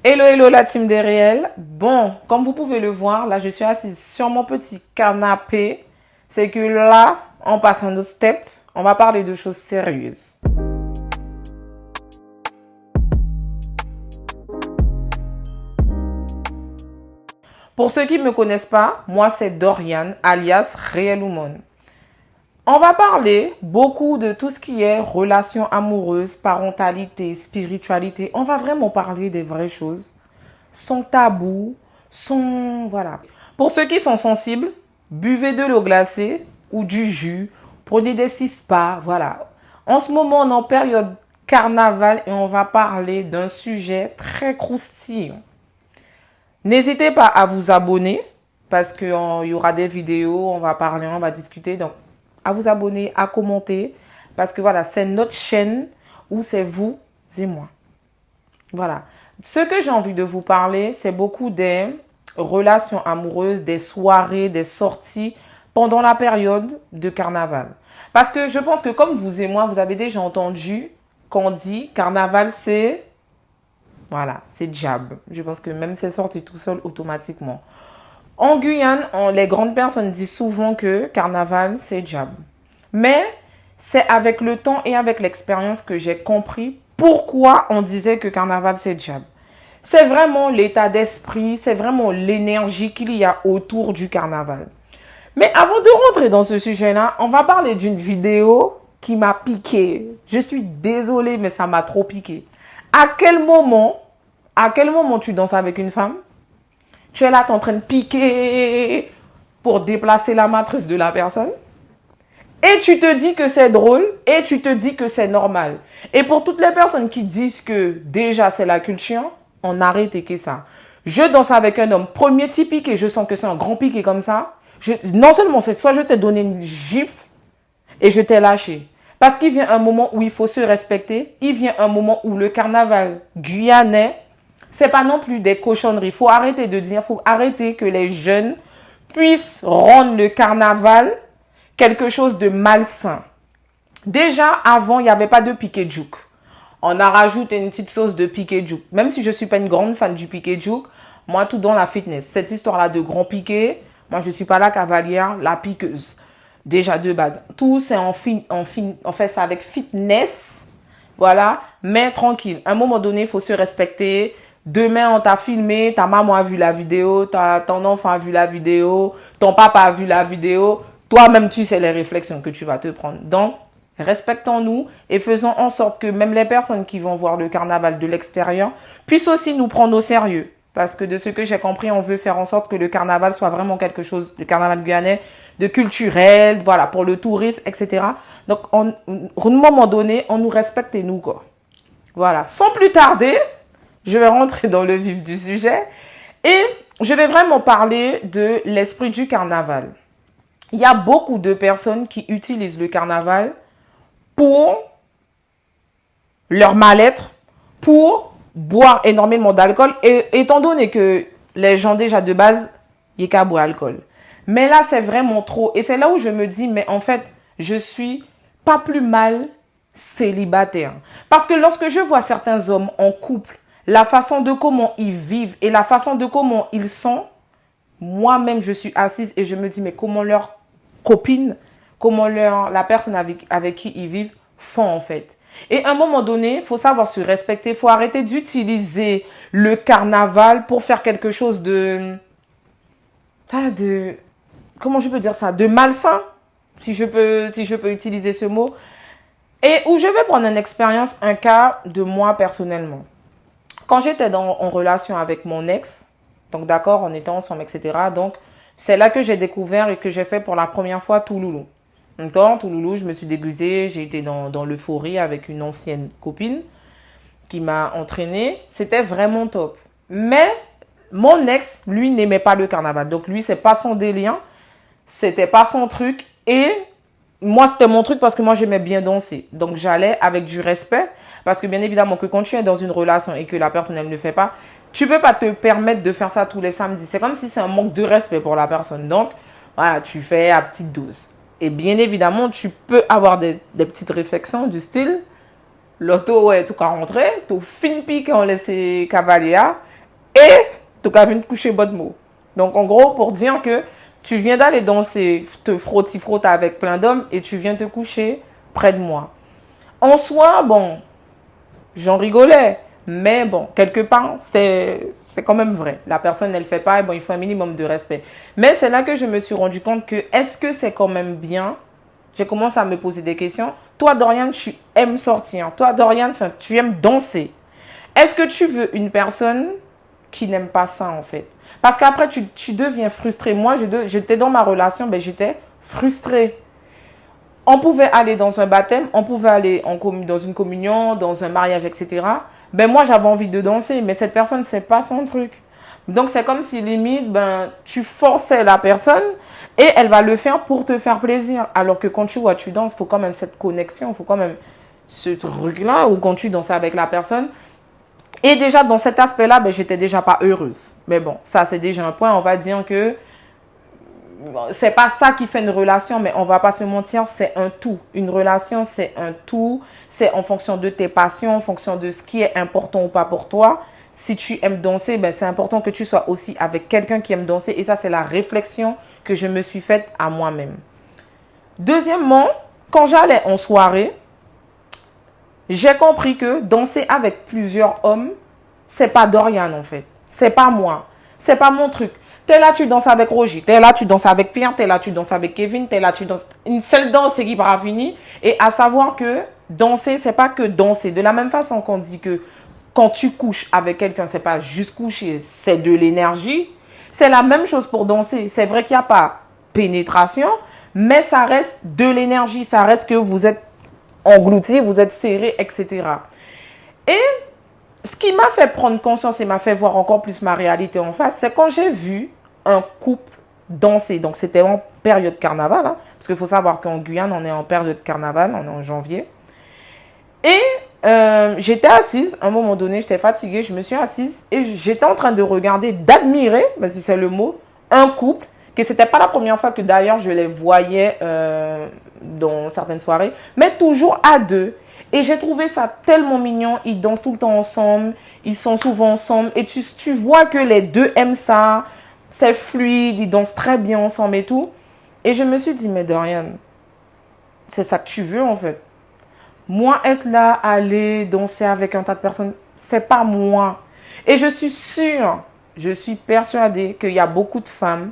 Hello, hello la team des réels. Bon, comme vous pouvez le voir, là je suis assise sur mon petit canapé. C'est que là, on passe un autre step. On va parler de choses sérieuses. Pour ceux qui ne me connaissent pas, moi c'est Dorian, alias Réel Woman. On va parler beaucoup de tout ce qui est relations amoureuses, parentalité, spiritualité. On va vraiment parler des vraies choses, sans tabou, sans... Voilà. Pour ceux qui sont sensibles, buvez de l'eau glacée ou du jus, prenez des six-pas, voilà. En ce moment, on est en période carnaval et on va parler d'un sujet très croustillant. N'hésitez pas à vous abonner parce qu'il y aura des vidéos, on va parler, on va discuter. Donc, à vous abonner, à commenter parce que voilà, c'est notre chaîne où c'est vous et moi. Voilà. Ce que j'ai envie de vous parler, c'est beaucoup des relations amoureuses, des soirées, des sorties pendant la période de carnaval. Parce que je pense que comme vous et moi, vous avez déjà entendu qu'on dit carnaval, c'est... Voilà, c'est diable. Je pense que même c'est sorti tout seul automatiquement. En Guyane, les grandes personnes disent souvent que carnaval, c'est diable. Mais c'est avec le temps et avec l'expérience que j'ai compris pourquoi on disait que carnaval, c'est diable. C'est vraiment l'état d'esprit, c'est vraiment l'énergie qu'il y a autour du carnaval. Mais avant de rentrer dans ce sujet-là, on va parler d'une vidéo qui m'a piqué. Je suis désolée, mais ça m'a trop piqué. À quel moment tu danses avec une femme? Tu es là, tu es en train de piquer pour déplacer la matrice de la personne. Et tu te dis que c'est drôle et tu te dis que c'est normal. Et pour toutes les personnes qui disent que déjà c'est la culture, on arrête et que ça. Je danse avec un homme, premier petit piqué, je sens que c'est un grand piqué comme ça. Non seulement c'est soit je t'ai donné une gifle et je t'ai lâché. Parce qu'il vient un moment où il faut se respecter. Il vient un moment où le carnaval guyanais, c'est pas non plus des cochonneries. Il faut arrêter de dire, il faut arrêter que les jeunes puissent rendre le carnaval quelque chose de malsain. Déjà, avant, il n'y avait pas de piqué jouk. On a rajouté une petite sauce de piqué jouk. Même si je ne suis pas une grande fan du piqué jouk, moi, tout dans la fitness. Cette histoire-là de grand piqué, moi, je ne suis pas la cavalière, la piqueuse. Déjà de base. Tout, c'est on fait ça avec fitness. Voilà. Mais tranquille. À un moment donné, il faut se respecter. Demain, on t'a filmé, ta maman a vu la vidéo, ton enfant a vu la vidéo, ton papa a vu la vidéo. Toi-même, tu sais les réflexions que tu vas te prendre. Donc, respectons-nous et faisons en sorte que même les personnes qui vont voir le carnaval de l'extérieur puissent aussi nous prendre au sérieux. Parce que de ce que j'ai compris, on veut faire en sorte que le carnaval soit vraiment quelque chose, le carnaval guyanais, de culturel, voilà, pour le tourisme, etc. Donc, à un moment donné, on nous respecte et nous, quoi. Voilà. Sans plus tarder, je vais rentrer dans le vif du sujet et je vais vraiment parler de l'esprit du carnaval. Il y a beaucoup de personnes qui utilisent le carnaval pour leur mal-être, pour boire énormément d'alcool, et étant donné que les gens déjà de base, ils qu'à boire alcool. Mais là, c'est vraiment trop. Et c'est là où je me dis, mais en fait, je suis pas plus mal célibataire. Parce que lorsque je vois certains hommes en couple, la façon de comment ils vivent et la façon de comment ils sont, moi-même, je suis assise et je me dis, mais comment leur copine, comment la personne avec qui ils vivent font en fait. Et à un moment donné, il faut savoir se respecter, il faut arrêter d'utiliser le carnaval pour faire quelque chose comment je peux dire ça, de malsain, si je peux utiliser ce mot. Et où je vais prendre une expérience, un cas de moi personnellement. Quand j'étais en relation avec mon ex, donc d'accord, on était ensemble, etc. Donc, c'est là que j'ai découvert et que j'ai fait pour la première fois Touloulou. Donc, dans Touloulou, je me suis déguisée, j'ai été dans l'euphorie avec une ancienne copine qui m'a entraînée. C'était vraiment top. Mais mon ex, lui, n'aimait pas le carnaval. Donc, lui, c'est pas son délire, c'était pas son truc. Et moi, c'était mon truc parce que moi, j'aimais bien danser. Donc, j'allais avec du respect. Parce que bien évidemment, que quand tu es dans une relation et que la personne, elle ne le fait pas, tu peux pas te permettre de faire ça tous les samedis. C'est comme si c'est un manque de respect pour la personne. Donc, voilà, tu fais à petite dose. Et bien évidemment, tu peux avoir des petites réflexions du style, l'auto, ouais, tout qu'à rentrer, tout fin pique, on laisse cavalier, et tu as vu te coucher bon mot. Donc, en gros, pour dire que tu viens d'aller danser, te frotter avec plein d'hommes et tu viens te coucher près de moi. En soi, bon, j'en rigolais. Mais bon, quelque part, c'est quand même vrai. La personne, elle ne fait pas, et bon, il faut un minimum de respect. Mais c'est là que je me suis rendu compte que est-ce que c'est quand même bien? J'ai commencé à me poser des questions. Toi, Dorian, tu aimes sortir. Toi, Dorian, tu aimes danser. Est-ce que tu veux une personne qui n'aime pas ça, en fait? Parce qu'après, tu deviens frustré. Moi, j'étais dans ma relation, ben, j'étais frustrée. On pouvait aller dans un baptême, on pouvait aller dans une communion, dans un mariage, etc. Ben moi, j'avais envie de danser, mais cette personne, c'est pas son truc. Donc, c'est comme si limite, ben, tu forçais la personne et elle va le faire pour te faire plaisir. Alors que quand tu vois, tu danses, il faut quand même cette connexion, il faut quand même ce truc-là où quand tu danses avec la personne. Et déjà, dans cet aspect-là, ben, j'étais déjà pas heureuse. Mais bon, ça, c'est déjà un point. On va dire que c'est pas ça qui fait une relation, mais on va pas se mentir, c'est un tout. Une relation, c'est un tout. C'est en fonction de tes passions, en fonction de ce qui est important ou pas pour toi. Si tu aimes danser, ben, c'est important que tu sois aussi avec quelqu'un qui aime danser. Et ça, c'est la réflexion que je me suis faite à moi-même. Deuxièmement, quand j'allais en soirée, j'ai compris que danser avec plusieurs hommes, c'est pas Dorian en fait. C'est pas moi. C'est pas mon truc. T'es là, tu danses avec Roger. T'es là, tu danses avec Pierre. T'es là, tu danses avec Kevin. T'es là, tu danses. Une seule danse, c'est qui va finir. Et à savoir que danser, c'est pas que danser. De la même façon qu'on dit que quand tu couches avec quelqu'un, c'est pas juste coucher, c'est de l'énergie. C'est la même chose pour danser. C'est vrai qu'il n'y a pas pénétration, mais ça reste de l'énergie. Ça reste que vous êtes englouti, vous êtes serré, etc. Et ce qui m'a fait prendre conscience et m'a fait voir encore plus ma réalité en face, c'est quand j'ai vu un couple danser. Donc, c'était en période carnaval, hein, parce qu'il faut savoir qu'en Guyane, on est en période carnaval, on est en janvier. Et j'étais assise, à un moment donné, j'étais fatiguée, je me suis assise et j'étais en train de regarder, d'admirer, parce que c'est le mot, un couple, que c'était pas la première fois que d'ailleurs je les voyais dans certaines soirées, mais toujours à deux. Et j'ai trouvé ça tellement mignon. Ils dansent tout le temps ensemble. Ils sont souvent ensemble. Et tu vois que les deux aiment ça. C'est fluide. Ils dansent très bien ensemble et tout. Et je me suis dit, mais Dorian, c'est ça que tu veux en fait. Moi, être là, aller danser avec un tas de personnes, c'est pas moi. Et je suis sûre, je suis persuadée qu'il y a beaucoup de femmes,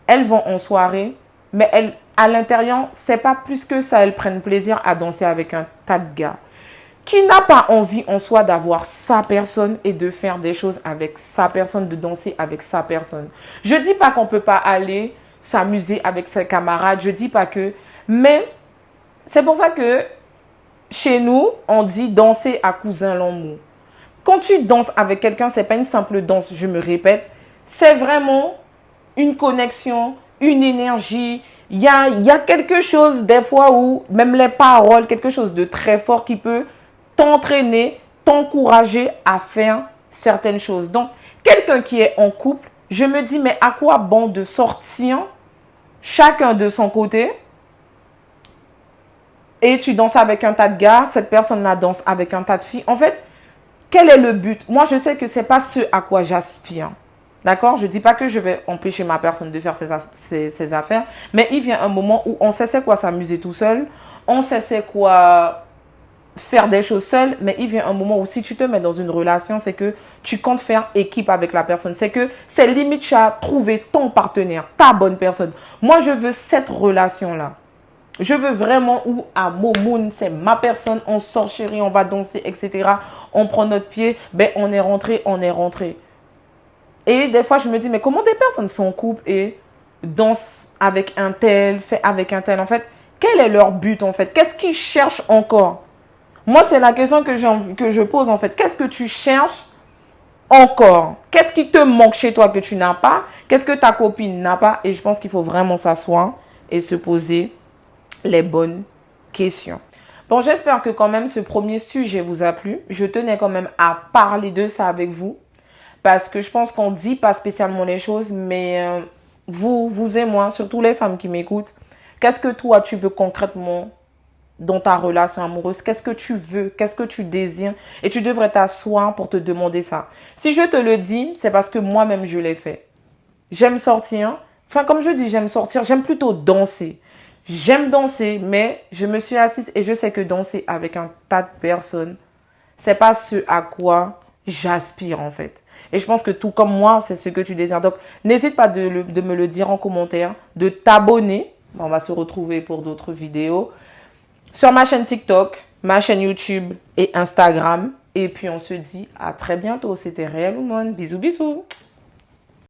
elles vont en soirée, mais elles, à l'intérieur, c'est pas plus que ça. Elles prennent plaisir à danser avec un tas de gars. Qui n'a pas envie en soi d'avoir sa personne et de faire des choses avec sa personne, de danser avec sa personne. Je dis pas qu'on peut pas aller s'amuser avec ses camarades. Je dis pas que, mais c'est pour ça que chez nous, on dit danser à cousin l'homme. Quand tu danses avec quelqu'un, c'est pas une simple danse, je me répète. C'est vraiment une connexion, une énergie. Il y a quelque chose des fois où, même les paroles, quelque chose de très fort qui peut t'entraîner, t'encourager à faire certaines choses. Donc, quelqu'un qui est en couple, je me dis, mais à quoi bon de sortir chacun de son côté et tu danses avec un tas de gars, cette personne-là danse avec un tas de filles. En fait, quel est le but? Moi, je sais que ce n'est pas ce à quoi j'aspire. D'accord? Je ne dis pas que je vais empêcher ma personne de faire ses affaires, mais il vient un moment où on sait c'est quoi s'amuser tout seul, on sait c'est quoi faire des choses seul, mais il vient un moment où si tu te mets dans une relation, c'est que tu comptes faire équipe avec la personne. C'est que c'est limite tu as trouvé ton partenaire, ta bonne personne. Moi, je veux cette relation-là. Je veux vraiment où à Momoun, c'est ma personne, on sort chérie, on va danser, etc. On prend notre pied, ben on est rentré, on est rentré. Et des fois, je me dis, mais comment des personnes sont en couple et dansent avec un tel, fait avec un tel? En fait, quel est leur but en fait? Qu'est-ce qu'ils cherchent encore? Moi, c'est la question que je pose en fait. Qu'est-ce que tu cherches encore? Qu'est-ce qui te manque chez toi que tu n'as pas? Qu'est-ce que ta copine n'a pas? Et je pense qu'il faut vraiment s'asseoir et se poser les bonnes questions. Bon, j'espère que quand même ce premier sujet vous a plu. Je tenais quand même à parler de ça avec vous. Parce que je pense qu'on ne dit pas spécialement les choses, mais vous et moi, surtout les femmes qui m'écoutent, qu'est-ce que toi tu veux concrètement dans ta relation amoureuse? Qu'est-ce que tu veux? Qu'est-ce que tu désires? Et tu devrais t'asseoir pour te demander ça. Si je te le dis, c'est parce que moi-même, je l'ai fait. J'aime sortir. Enfin, comme je dis, j'aime sortir. J'aime plutôt danser. J'aime danser, mais je me suis assise et je sais que danser avec un tas de personnes, c'est pas ce à quoi j'aspire en fait. Et je pense que tout comme moi, c'est ce que tu désires. Donc, n'hésite pas de me le dire en commentaire, de t'abonner. On va se retrouver pour d'autres vidéos sur ma chaîne TikTok, ma chaîne YouTube et Instagram. Et puis, on se dit à très bientôt. C'était Real Woman. Bisous, bisous.